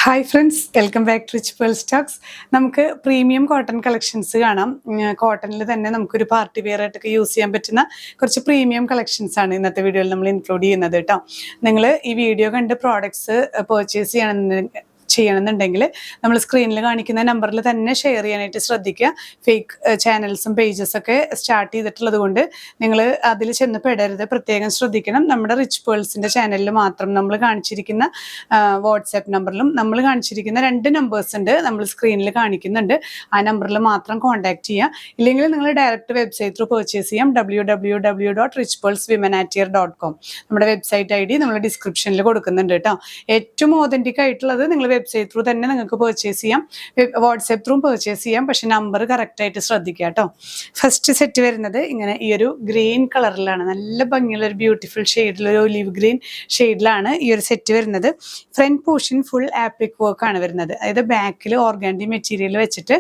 Hi friends, welcome back to Rich Pearl Stocks. നമുക്ക് premium cotton collections കാണാം. കോട്ടണിൽ തന്നെ നമുക്കൊരു പാർട്ടി വെയർ ആയിട്ടൊക്കെ യൂസ് ചെയ്യാൻ പറ്റുന്ന കുറച്ച് പ്രീമിയം കളക്ഷൻസ് ആണ് ഇന്നത്തെ വീഡിയോയിൽ നമ്മൾ ഇൻക്ലൂഡ് ചെയ്യുന്നത് കേട്ടോ. നിങ്ങൾ ഈ വീഡിയോ കണ്ട് പ്രോഡക്ട്സ് പർച്ചേസ് ചെയ്യണമെന്നുണ്ടെങ്കിൽ നമ്മൾ സ്ക്രീനിൽ കാണിക്കുന്ന നമ്പറിൽ തന്നെ ഷെയർ ചെയ്യാനായിട്ട് ശ്രദ്ധിക്കുക. ഫേക്ക് ചാനൽസും പേജസൊക്കെ സ്റ്റാർട്ട് ചെയ്തിട്ടുള്ളത് കൊണ്ട് നിങ്ങൾ അതിൽ ചെന്ന് പെടരുത്, പ്രത്യേകം ശ്രദ്ധിക്കണം. നമ്മുടെ റിച്ച് പേൾസിൻ്റെ ചാനലിൽ മാത്രം നമ്മൾ കാണിച്ചിരിക്കുന്ന വാട്സാപ്പ് നമ്പറിലും നമ്മൾ കാണിച്ചിരിക്കുന്ന 2 നമ്പേഴ്സ് ഉണ്ട്, നമ്മൾ സ്ക്രീനിൽ കാണിക്കുന്നുണ്ട്. ആ നമ്പറിൽ മാത്രം കോൺടാക്ട് ചെയ്യുക. ഇല്ലെങ്കിൽ നിങ്ങൾ ഡയറക്റ്റ് വെബ്സൈറ്റ് ത്രൂ പർച്ചേസ് ചെയ്യാം. www.richpearlswomenatwear.com നമ്മുടെ വെബ്സൈറ്റ് ID നമ്മൾ ഡിസ്ക്രിപ്ഷനിൽ കൊടുക്കുന്നുണ്ട് കേട്ടോ. ഏറ്റവും ഓതന്റിക് ആയിട്ടുള്ളത് നിങ്ങൾ വെബ്സൈറ്റ് ത്രൂ തന്നെ നിങ്ങൾക്ക് പർച്ചേസ് ചെയ്യാം, വാട്സാപ്പ് ത്രൂ പർച്ചേസ് ചെയ്യാം. പക്ഷെ നമ്പർ കറക്റ്റായിട്ട് ശ്രദ്ധിക്കുക കേട്ടോ. ഫസ്റ്റ് സെറ്റ് വരുന്നത് ഇങ്ങനെ ഈ ഒരു ഗ്രീൻ കളറിലാണ്, നല്ല ഭംഗിയുള്ള ഒരു ബ്യൂട്ടിഫുൾ ഷെയ്ഡിലൊരു ഒലിവ് ഗ്രീൻ ഷെയ്ഡിലാണ് ഈ ഒരു സെറ്റ് വരുന്നത്. Front portion full applique work ആണ് വരുന്നത്. അതായത് ബാക്കിൽ ഓർഗാൻഡി മെറ്റീരിയൽ വെച്ചിട്ട്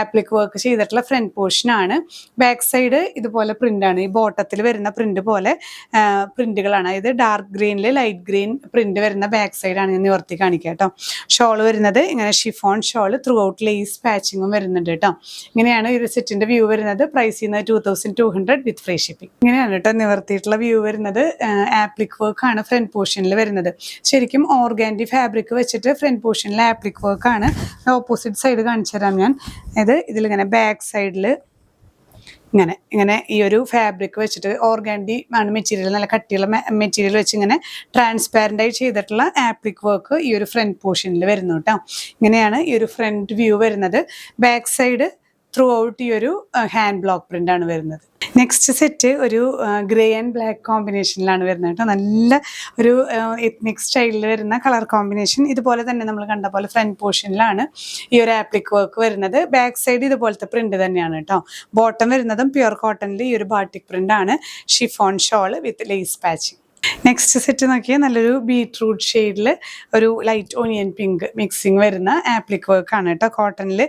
ആപ്ലിക് വർക്ക് ചെയ്തിട്ടുള്ള ഫ്രണ്ട് പോർഷൻ ആണ്. ബാക്ക് സൈഡ് ഇതുപോലെ പ്രിന്റ് ആണ്, ഈ ബോട്ടത്തിൽ വരുന്ന പ്രിന്റ് പോലെ പ്രിന്റുകളാണ്. അതായത് ഡാർക്ക് ഗ്രീനിൽ ലൈറ്റ് ഗ്രീൻ പ്രിന്റ് വരുന്ന ബാക്ക് സൈഡ് ആണ് ഞാൻ നിവർത്തി കാണിക്കുക കേട്ടോ. ഷോൾ വരുന്നത് ഇങ്ങനെ chiffon shawl, throughout lace പാച്ചിങ്ങും വരുന്നുണ്ട് കേട്ടോ. ഇങ്ങനെയാണ് ഈ ഒരു സെറ്റിന്റെ വ്യൂ വരുന്നത്. പ്രൈസ് ചെയ്യുന്നത് 2200 വിത്ത് ഫ്രീ ഷിപ്പിംഗ്. ഇങ്ങനെയാണ് കേട്ടോ നിവർത്തിയിട്ടുള്ള വ്യൂ വരുന്നത്. ആപ്ലിക് വർക്ക് ആണ് ഫ്രണ്ട് പോർഷനിൽ വരുന്നത്. ശരിക്കും ഓർഗാൻഡി ഫാബ്രിക് വെച്ചിട്ട് ഫ്രണ്ട് പോർഷനിൽ ആപ്ലിക് വർക്ക് ആണ്. ഓപ്പോസിറ്റ് സൈഡ് കാണിച്ചു തരാം ഞാൻ. അതായത് ഇതിലിങ്ങനെ ബാക്ക് സൈഡിൽ ഇങ്ങനെ ഈ ഒരു ഫാബ്രിക് വെച്ചിട്ട് ഓർഗാൻഡി ആണ് മെറ്റീരിയൽ, നല്ല കട്ടിയുള്ള മെറ്റീരിയൽ വെച്ച് ഇങ്ങനെ ട്രാൻസ്പാരൻ്റ് ആയി ചെയ്തിട്ടുള്ള ആപ്ലിക് വർക്ക് ഈ ഒരു ഫ്രണ്ട് പോർഷനിൽ വരുന്നു കേട്ടോ. ഇങ്ങനെയാണ് ഈ ഒരു ഫ്രണ്ട് വ്യൂ വരുന്നത്. ബാക്ക് സൈഡ് ത്രൂ ഔട്ട് ഈ ഒരു ഹാൻഡ് ബ്ലോക്ക് പ്രിന്റ് ആണ് വരുന്നത്. നെക്സ്റ്റ് സെറ്റ് ഒരു ഗ്രേ ആൻഡ് ബ്ലാക്ക് കോമ്പിനേഷനിലാണ് വരുന്നത് കേട്ടോ. നല്ല ഒരു എത്നിക് സ്റ്റൈലിൽ വരുന്ന കളർ കോമ്പിനേഷൻ. ഇതുപോലെ തന്നെ നമ്മൾ കണ്ട പോലെ ഫ്രണ്ട് പോർഷനിലാണ് ഈ ഒരു ആപ്ലിക് വർക്ക് വരുന്നത്. ബാക്ക് സൈഡ് ഇതുപോലത്തെ പ്രിന്റ് തന്നെയാണ് കേട്ടോ. ബോട്ടം വരുന്നതും പ്യുർ കോട്ടണിൽ ഈ ഒരു ബാട്ടിക് പ്രിന്റ് ആണ്. Chiffon shawl with lace patching. Next set നോക്കിയാൽ നല്ലൊരു ബീട്രൂട്ട് ഷെയ്ഡിൽ ഒരു ലൈറ്റ് ഓണിയൻ പിങ്ക് മിക്സിങ് വരുന്ന ആപ്ലിക് വർക്ക് ആണ് കേട്ടോ. കോട്ടണിൽ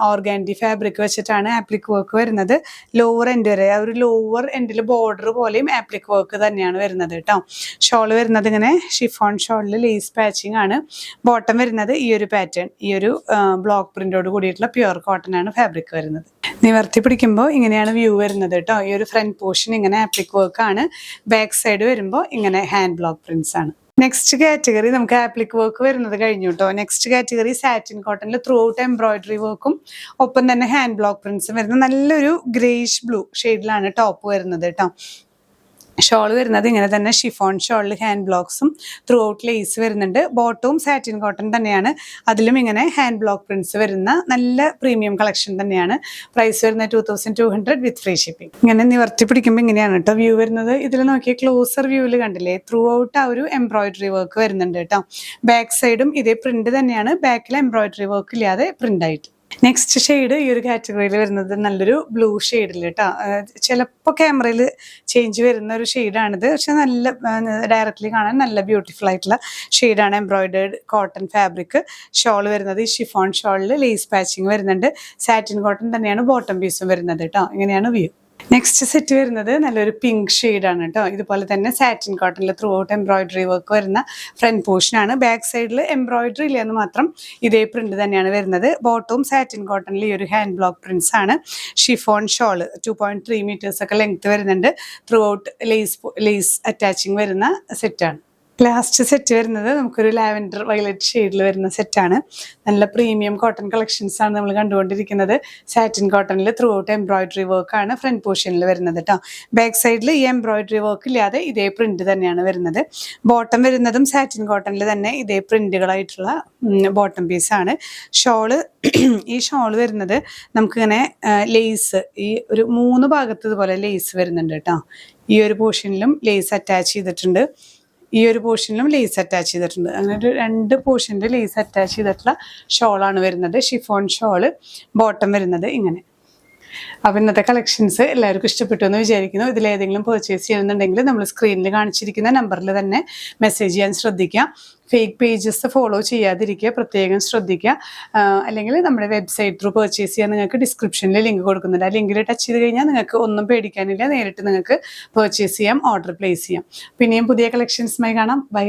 ഓർഗാൻഡി ഫാബ്രിക് വെച്ചിട്ടാണ് ആപ്ലിക് വർക്ക് വരുന്നത്. ലോവർ എൻഡ് വരെ ആ ഒരു ലോവർ എൻഡിൽ ബോർഡർ പോലെയും ആപ്ലിക് വർക്ക് തന്നെയാണ് വരുന്നത് കേട്ടോ. ഷോൾ വരുന്നത് ഇങ്ങനെ ഷിഫോൺ ഷോളിൽ ലേസ് പാച്ചിങ് ആണ്. ബോട്ടം വരുന്നത് ഈ ഒരു പാറ്റേൺ, ഈ ഒരു ബ്ലോക്ക് പ്രിന്റോട് കൂടിയിട്ടുള്ള പ്യുർ കോട്ടൺ ആണ് ഫാബ്രിക് വരുന്നത്. നിവർത്തി പിടിക്കുമ്പോൾ ഇങ്ങനെയാണ് വ്യൂ വരുന്നത് കേട്ടോ. ഈ ഒരു ഫ്രണ്ട് പോർഷൻ ഇങ്ങനെ ആപ്ലിക് വർക്ക് ആണ്. ബാക്ക് സൈഡ് വരുമ്പോൾ ഇങ്ങനെ ഹാൻഡ് ബ്ലോക്ക് പ്രിന്റ്സ് ആണ്. നെക്സ്റ്റ് കാറ്റഗറി നമുക്ക് ആപ്ലിക് വർക്ക് വരുന്നത് കഴിഞ്ഞു കേട്ടോ. നെക്സ്റ്റ് കാറ്റഗറി സാറ്റിൻ കോട്ടണിൽ ത്രൂ ഔട്ട് എംബ്രോയിഡറി വർക്കും ഒപ്പം തന്നെ ഹാൻഡ് ബ്ലോക്ക് പ്രിന്റ്സും വരുന്ന നല്ലൊരു ഗ്രേഷ് ബ്ലൂ ഷെയ്ഡിലാണ് ടോപ്പ് വരുന്നത് കേട്ടോ. ഷോൾ വരുന്നത് ഇങ്ങനെ തന്നെ ഷിഫോൺ ഷോളിൽ ഹാൻഡ് ബ്ലോക്സും ത്രൂ ഔട്ട് ലേസ് വരുന്നുണ്ട്. ബോട്ടവും സാറ്റിൻ കോട്ടൺ തന്നെയാണ്, അതിലും ഇങ്ങനെ ഹാൻഡ് ബ്ലോക്ക് പ്രിന്റ്സ് വരുന്ന നല്ല പ്രീമിയം കളക്ഷൻ തന്നെയാണ്. പ്രൈസ് വരുന്നത് 2200 വിത്ത് ഫ്രീ ഷിപ്പിംഗ്. ഇങ്ങനെ നിവർത്തി പിടിക്കുമ്പോൾ ഇങ്ങനെയാണ് കേട്ടോ വ്യൂ വരുന്നത്. ഇതിൽ നോക്കിയ ക്ലോസർ വ്യൂവിൽ കണ്ടില്ലേ, ത്രൂ ഔട്ട് ആ ഒരു എംബ്രോയിഡറി വർക്ക് വരുന്നുണ്ട് കേട്ടോ. ബാക്ക് സൈഡും ഇതേ പ്രിന്റ് തന്നെയാണ്, ബാക്കിൽ എംബ്രോയിഡറി വർക്ക് ഇല്ലാതെ പ്രിന്റ് ആയിട്ട്. നെക്സ്റ്റ് ഷെയ്ഡ് ഈ ഒരു കാറ്റഗറിയിൽ വരുന്നത് നല്ലൊരു ബ്ലൂ ഷെയ്ഡിൽ കേട്ടോ. ചിലപ്പോൾ ക്യാമറയിൽ ചേഞ്ച് വരുന്ന ഒരു ഷെയ്ഡാണിത്, പക്ഷെ നല്ല ഡയറക്റ്റ്ലി കാണാൻ നല്ല ബ്യൂട്ടിഫുൾ ആയിട്ടുള്ള ഷെയ്ഡാണ്. Embroidered cotton fabric. ഷോൾ വരുന്നത് ഈ ഷിഫോൺ ഷോളിൽ ലേസ് പാച്ചിങ് വരുന്നുണ്ട്. സാറ്റിൻ കോട്ടൺ തന്നെയാണ് ബോട്ടം പീസും വരുന്നത് കേട്ടോ. ഇങ്ങനെയാണ് വ്യൂ. നെക്സ്റ്റ് സെറ്റ് വരുന്നത് നല്ലൊരു പിങ്ക് ഷെയ്ഡാണ് കേട്ടോ. ഇതുപോലെ തന്നെ സാറ്റിൻ കോട്ടണിൽ ത്രൂ ഔട്ട് എംബ്രോയിഡറി വർക്ക് വരുന്ന ഫ്രണ്ട് പോർഷനാണ്. ബാക്ക് സൈഡിൽ എംബ്രോയിഡറി ഇല്ലെന്ന് മാത്രം ഇതേ പ്രിന്റ് തന്നെയാണ് വരുന്നത്. ബോട്ടവും സാറ്റിൻ കോട്ടണിൽ ഈ ഒരു ഹാൻഡ് ബ്ലോക്ക് പ്രിന്റ്സ് ആണ്. ഷിഫോൺ ഷോൾ 2.3 meters ഒക്കെ ലെങ്ത് വരുന്നുണ്ട്. ത്രൂ ഔട്ട് ലേസ് അറ്റാച്ചിങ് വരുന്ന സെറ്റാണ്. ലാസ്റ്റ് സെറ്റ് വരുന്നത് നമുക്കൊരു ലാവൻഡർ വയലറ്റ് ഷെയ്ഡിൽ വരുന്ന സെറ്റാണ്. നല്ല പ്രീമിയം കോട്ടൺ കളക്ഷൻസ് ആണ് നമ്മൾ കണ്ടുകൊണ്ടിരിക്കുന്നത്. സാറ്റിൻ കോട്ടണിൽ ത്രൂ ഔട്ട് എംബ്രോയിഡറി വർക്കാണ് ഫ്രണ്ട് പോർഷനിൽ വരുന്നത് കേട്ടോ. ബാക്ക് സൈഡിൽ ഈ എംബ്രോയിഡറി വർക്ക് ഇല്ലാതെ ഇതേ പ്രിന്റ് തന്നെയാണ് വരുന്നത്. ബോട്ടം വരുന്നതും സാറ്റിൻ കോട്ടണിൽ തന്നെ ഇതേ പ്രിന്റുകളായിട്ടുള്ള ബോട്ടം പീസാണ്. ഷോള് ഈ ഷോൾ വരുന്നത് നമുക്കിങ്ങനെ ലേസ് ഈ ഒരു 3 ഭാഗത്ത് ഇതുപോലെ ലേസ് വരുന്നുണ്ട് കേട്ടോ. ഈ ഒരു പോർഷനിലും ലേസ് അറ്റാച്ച് ചെയ്തിട്ടുണ്ട്, ഈ ഒരു പോർഷനിലും ലേസ് അറ്റാച്ച് ചെയ്തിട്ടുണ്ട്. അങ്ങനെ ഒരു 2 പോർഷനിൽ ലേസ് അറ്റാച്ച് ചെയ്തിട്ടുള്ള ഷോളാണ് വരുന്നത്. Chiffon shawl. ബോട്ടം വരുന്നത് ഇങ്ങനെ. അപ്പോൾ ഇന്നത്തെ കളക്ഷൻസ് എല്ലാവർക്കും ഇഷ്ടപ്പെട്ടു എന്ന് വിചാരിക്കുന്നു. ഇതിലേതെങ്കിലും പർച്ചേസ് ചെയ്യുന്നുണ്ടെങ്കിൽ നമ്മൾ സ്ക്രീനിൽ കാണിച്ചിരിക്കുന്ന നമ്പറിൽ തന്നെ മെസ്സേജ് ചെയ്യാൻ ശ്രദ്ധിക്കുക. ഫേക്ക് പേജസ് ഫോളോ ചെയ്യാതിരിക്കുക, പ്രത്യേകം ശ്രദ്ധിക്കുക. അല്ലെങ്കിൽ നമ്മുടെ വെബ്സൈറ്റ് ത്രൂ പർച്ചേസ് ചെയ്യാൻ നിങ്ങൾക്ക് ഡിസ്ക്രിപ്ഷനിൽ ലിങ്ക് കൊടുക്കുന്നുണ്ട്. ആ ലിങ്കിൽ ടച്ച് ചെയ്ത് കഴിഞ്ഞാൽ നിങ്ങൾക്ക് ഒന്നും പേടിക്കാനില്ല, നേരിട്ട് നിങ്ങൾക്ക് പർച്ചേസ് ചെയ്യാം, ഓർഡർ പ്ലേസ് ചെയ്യാം. പിന്നെയും പുതിയ കളക്ഷൻസുമായി കാണാം. ബൈ.